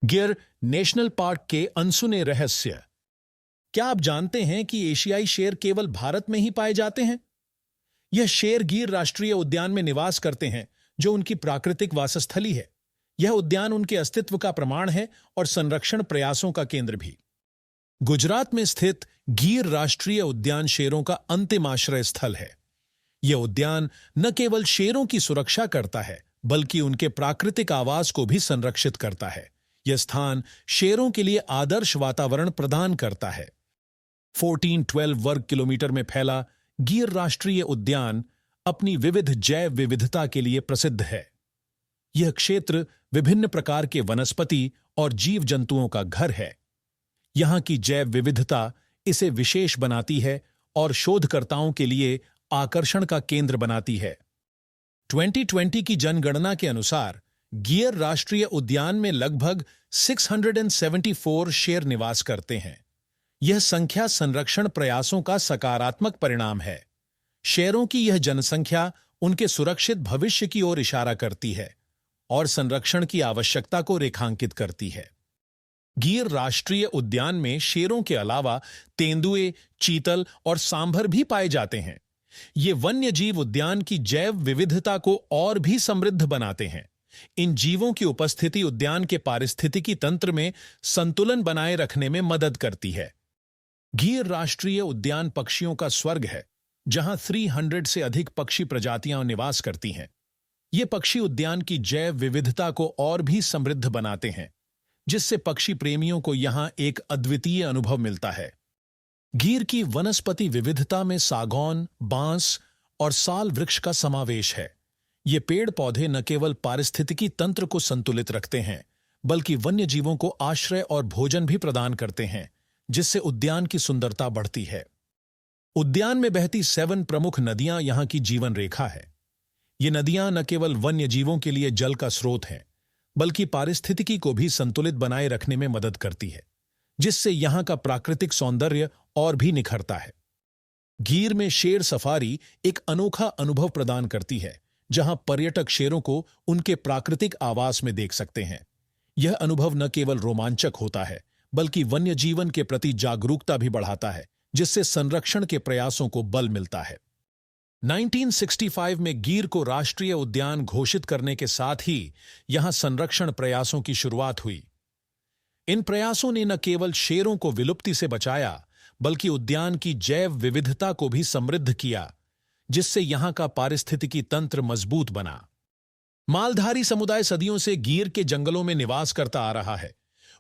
गिर national park के अनसुने रहस्य। क्या आप जानते हैं कि एशियाई शेर केवल भारत में ही पाए जाते हैं? यह शेर गिर राष्ट्रीय उद्यान में निवास करते हैं, जो उनकी प्राकृतिक वासस्थली है। यह उद्यान उनके अस्तित्व का प्रमाण है और संरक्षण प्रयासों का केंद्र भी। गुजरात में स्थित गिर राष्ट्रीय उद्यान शेरों का अंतिम आश्रय स्थल है। यह उद्यान न केवल शेरों की सुरक्षा करता है, बल्कि उनके प्राकृतिक आवास को भी संरक्षित करता है। यह स्थान शेरों के लिए आदर्श वातावरण प्रदान करता है। 1412 वर्ग किलोमीटर में फैला गिर राष्ट्रीय उद्यान अपनी विविध जैव विविधता के लिए प्रसिद्ध है। यह क्षेत्र विभिन्न प्रकार के वनस्पति और जीव जंतुओं का घर है। यहां की जैव विविधता इसे विशेष बनाती है और शोधकर्ताओं के लिए आकर्षण का केंद्र बनाती है। 2020 की जनगणना के अनुसार गिर राष्ट्रीय उद्यान में लगभग 674 शेर निवास करते हैं। यह संख्या संरक्षण प्रयासों का सकारात्मक परिणाम है। शेरों की यह जनसंख्या उनके सुरक्षित भविष्य की ओर इशारा करती है और संरक्षण की आवश्यकता को रेखांकित करती है। गिर राष्ट्रीय उद्यान में शेरों के अलावा तेंदुए, चीतल और सांभर भी पाए जाते हैं। ये वन्यजीव उद्यान की जैव विविधता को और भी समृद्ध बनाते हैं। इन जीवों की उपस्थिति उद्यान के पारिस्थितिकी तंत्र में संतुलन बनाए रखने में मदद करती है। गिर राष्ट्रीय उद्यान पक्षियों का स्वर्ग है, जहां 300 से अधिक पक्षी प्रजातियां निवास करती हैं। ये पक्षी उद्यान की जैव विविधता को और भी समृद्ध बनाते हैं, जिससे पक्षी प्रेमियों को यहां एक अद्वितीय अनुभव मिलता है। गिर की वनस्पति विविधता में सागौन, बांस और साल वृक्ष का समावेश है। ये पेड़ पौधे न केवल पारिस्थितिकी तंत्र को संतुलित रखते हैं, बल्कि वन्य जीवों को आश्रय और भोजन भी प्रदान करते हैं, जिससे उद्यान की सुंदरता बढ़ती है। उद्यान में बहती 7 प्रमुख नदियां यहां की जीवन रेखा है। ये नदियां न केवल वन्य जीवों के लिए जल का स्रोत हैं, बल्कि पारिस्थितिकी को भी संतुलित बनाए रखने में मदद करती है, जिससे यहां का प्राकृतिक सौंदर्य और भी निखरता है। गिर में शेर सफारी एक अनोखा अनुभव प्रदान करती है, जहां पर्यटक शेरों को उनके प्राकृतिक आवास में देख सकते हैं। यह अनुभव न केवल रोमांचक होता है, बल्कि वन्य जीवन के प्रति जागरूकता भी बढ़ाता है, जिससे संरक्षण के प्रयासों को बल मिलता है। 1965 में गिर को राष्ट्रीय उद्यान घोषित करने के साथ ही यहां संरक्षण प्रयासों की शुरुआत हुई। इन प्रयासों ने न केवल शेरों को विलुप्ति से बचाया, बल्कि उद्यान की जैव विविधता को भी समृद्ध किया, जिससे यहां का पारिस्थितिकी तंत्र मजबूत बना। मालधारी समुदाय सदियों से गिर के जंगलों में निवास करता आ रहा है।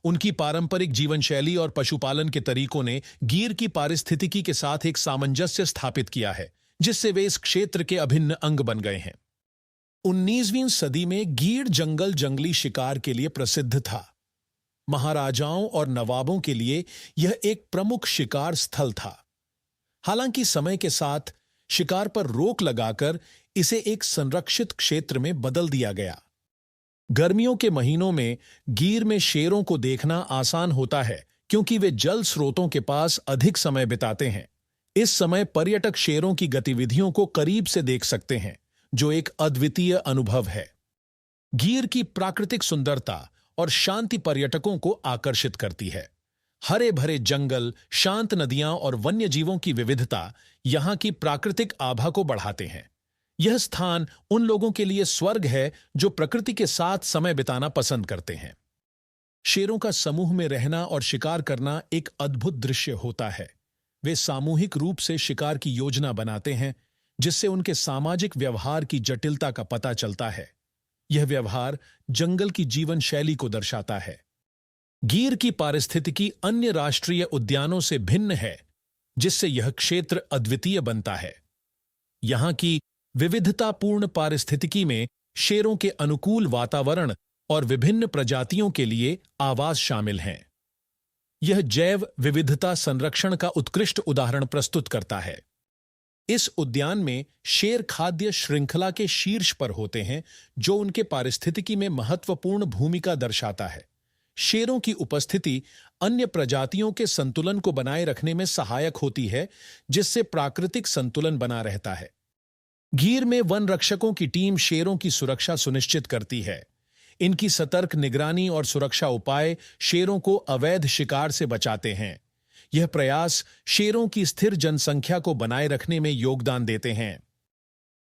उनकी पारंपरिक जीवन शैली और पशुपालन के तरीकों ने गिर की पारिस्थितिकी के साथ एक सामंजस्य स्थापित किया है, जिससे वे इस क्षेत्र के अभिन्न अंग बन गए हैं। 19वीं सदी में गिर जंगल जंगली शिकार के लिए प्रसिद्ध था। महाराजाओं और नवाबों के लिए यह एक प्रमुख शिकार स्थल था। हालांकि समय के साथ शिकार पर रोक लगाकर इसे एक संरक्षित क्षेत्र में बदल दिया गया। गर्मियों के महीनों में गिर में शेरों को देखना आसान होता है, क्योंकि वे जल स्रोतों के पास अधिक समय बिताते हैं। इस समय पर्यटक शेरों की गतिविधियों को करीब से देख सकते हैं, जो एक अद्वितीय अनुभव है। गिर की प्राकृतिक सुंदरता और शांति पर्यटकों को आकर्षित करती है। हरे भरे जंगल, शांत नदियां और वन्य जीवों की विविधता यहां की प्राकृतिक आभा को बढ़ाते हैं। यह स्थान उन लोगों के लिए स्वर्ग है जो प्रकृति के साथ समय बिताना पसंद करते हैं। शेरों का समूह में रहना और शिकार करना एक अद्भुत दृश्य होता है। वे सामूहिक रूप से शिकार की योजना बनाते हैं, जिससे उनके सामाजिक व्यवहार की जटिलता का पता चलता है। यह व्यवहार जंगल की जीवन शैली को दर्शाता है। गिर की पारिस्थितिकी अन्य राष्ट्रीय उद्यानों से भिन्न है, जिससे यह क्षेत्र अद्वितीय बनता है। यहां की विविधतापूर्ण पारिस्थितिकी में शेरों के अनुकूल वातावरण और विभिन्न प्रजातियों के लिए आवास शामिल हैं। यह जैव विविधता संरक्षण का उत्कृष्ट उदाहरण प्रस्तुत करता है। इस उद्यान में शेर खाद्य श्रृंखला के शीर्ष पर होते हैं, जो उनके पारिस्थितिकी में महत्वपूर्ण भूमिका दर्शाता है। शेरों की उपस्थिति अन्य प्रजातियों के संतुलन को बनाए रखने में सहायक होती है, जिससे प्राकृतिक संतुलन बना रहता है। गिर में वन रक्षकों की टीम शेरों की सुरक्षा सुनिश्चित करती है। इनकी सतर्क निगरानी और सुरक्षा उपाय शेरों को अवैध शिकार से बचाते हैं। यह प्रयास शेरों की स्थिर जनसंख्या को बनाए रखने में योगदान देते हैं।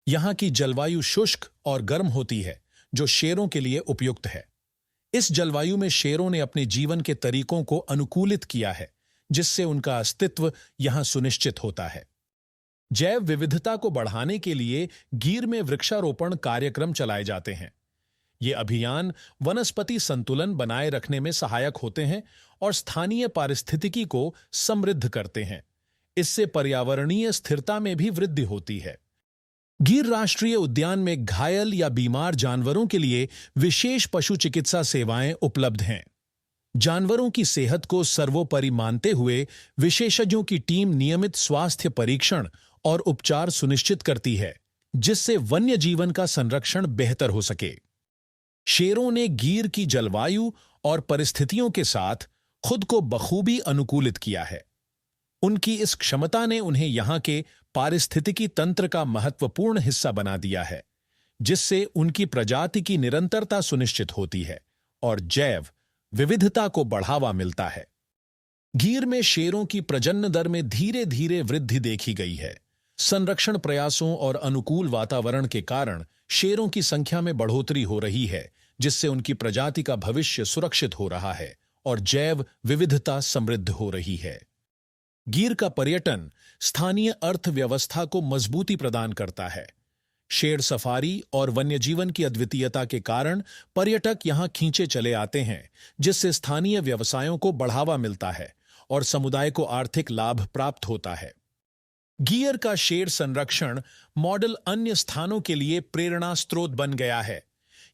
यहां की जलवायु शुष्क और गर्म होती है, जो शेरों के लिए उपयुक्त है। इस जलवायु में शेरों ने अपने जीवन के तरीकों को अनुकूलित किया है, जिससे उनका अस्तित्व यहां सुनिश्चित होता है। जैव विविधता को बढ़ाने के लिए गीर में वृक्षारोपण कार्यक्रम चलाए जाते हैं। ये अभियान वनस्पति संतुलन बनाए रखने में सहायक होते हैं और स्थानीय पारिस्थितिकी को समृद्ध करते हैं। इससे पर्यावरणीय स्थिरता में भी वृद्धि होती है। गीर राष्ट्रीय उद्यान में घायल या बीमार जानवरों के लिए विशेष पशु चिकित्सा सेवाएं उपलब्ध हैं। जानवरों की सेहत को सर्वोपरि मानते हुए विशेषज्ञों की टीम नियमित स्वास्थ्य परीक्षण और उपचार सुनिश्चित करती है, जिससे वन्य जीवन का संरक्षण बेहतर हो सके। शेरों ने गीर की जलवायु और परिस्थितियों के साथ खुद को बखूबी अनुकूलित किया है। उनकी इस क्षमता ने उन्हें यहां के पारिस्थितिकी तंत्र का महत्वपूर्ण हिस्सा बना दिया है, जिससे उनकी प्रजाति की निरंतरता सुनिश्चित होती है और जैव विविधता को बढ़ावा मिलता है। गीर में शेरों की प्रजनन दर में धीरे धीरे वृद्धि देखी गई है। संरक्षण प्रयासों और अनुकूल वातावरण के कारण शेरों की संख्या में बढ़ोतरी हो रही है, जिससे उनकी प्रजाति का भविष्य सुरक्षित हो रहा है और जैव विविधता समृद्ध हो रही है। गीर का पर्यटन स्थानीय अर्थव्यवस्था को मजबूती प्रदान करता है। शेर सफारी और वन्यजीवन की अद्वितीयता के कारण पर्यटक यहां खींचे चले आते हैं, जिससे स्थानीय व्यवसायों को बढ़ावा मिलता है और समुदाय को आर्थिक लाभ प्राप्त होता है। गीर का शेर संरक्षण मॉडल अन्य स्थानों के लिए प्रेरणा स्रोत बन गया है।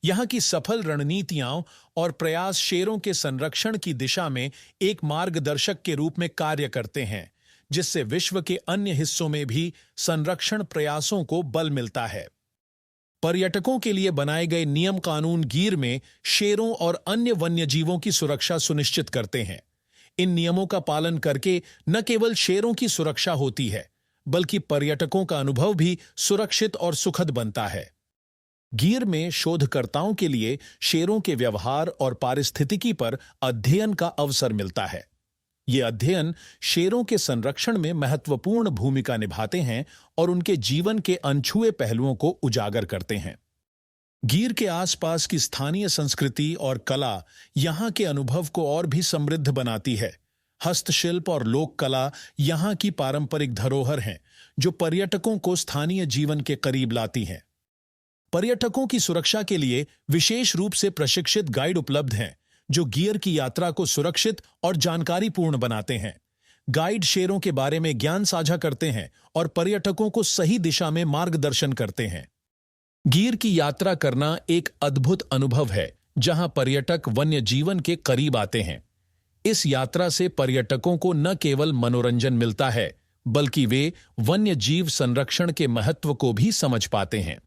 यहां की सफल रणनीतियां और प्रयास शेरों के संरक्षण की दिशा में एक मार्गदर्शक के रूप में कार्य करते हैं, जिससे विश्व के अन्य हिस्सों में भी संरक्षण प्रयासों को बल मिलता है। पर्यटकों के लिए बनाए गए नियम कानून गीर में शेरों और अन्य वन्यजीवों की सुरक्षा सुनिश्चित करते हैं। इन नियमों का पालन करके न केवल शेरों की सुरक्षा होती है, बल्कि पर्यटकों का अनुभव भी सुरक्षित और सुखद बनता है। गीर में शोधकर्ताओं के लिए शेरों के व्यवहार और पारिस्थितिकी पर अध्ययन का अवसर मिलता है। ये अध्ययन शेरों के संरक्षण में महत्वपूर्ण भूमिका निभाते हैं और उनके जीवन के अनछुए पहलुओं को उजागर करते हैं। गीर के आसपास की स्थानीय संस्कृति और कला यहाँ के अनुभव को और भी समृद्ध बनाती है। हस्तशिल्प और लोक कला यहाँ की पारंपरिक धरोहर हैं, जो पर्यटकों को स्थानीय जीवन के करीब लाती हैं। पर्यटकों की सुरक्षा के लिए विशेष रूप से प्रशिक्षित गाइड उपलब्ध हैं, जो गीर की यात्रा को सुरक्षित और जानकारीपूर्ण बनाते हैं। गाइड शेरों के बारे में ज्ञान साझा करते हैं और पर्यटकों को सही दिशा में मार्गदर्शन करते हैं। गीर की यात्रा करना एक अद्भुत अनुभव है, जहां पर्यटक वन्य जीवन के करीब आते हैं। इस यात्रा से पर्यटकों को न केवल मनोरंजन मिलता है, बल्कि वे वन्य जीव संरक्षण के महत्व को भी समझ पाते हैं।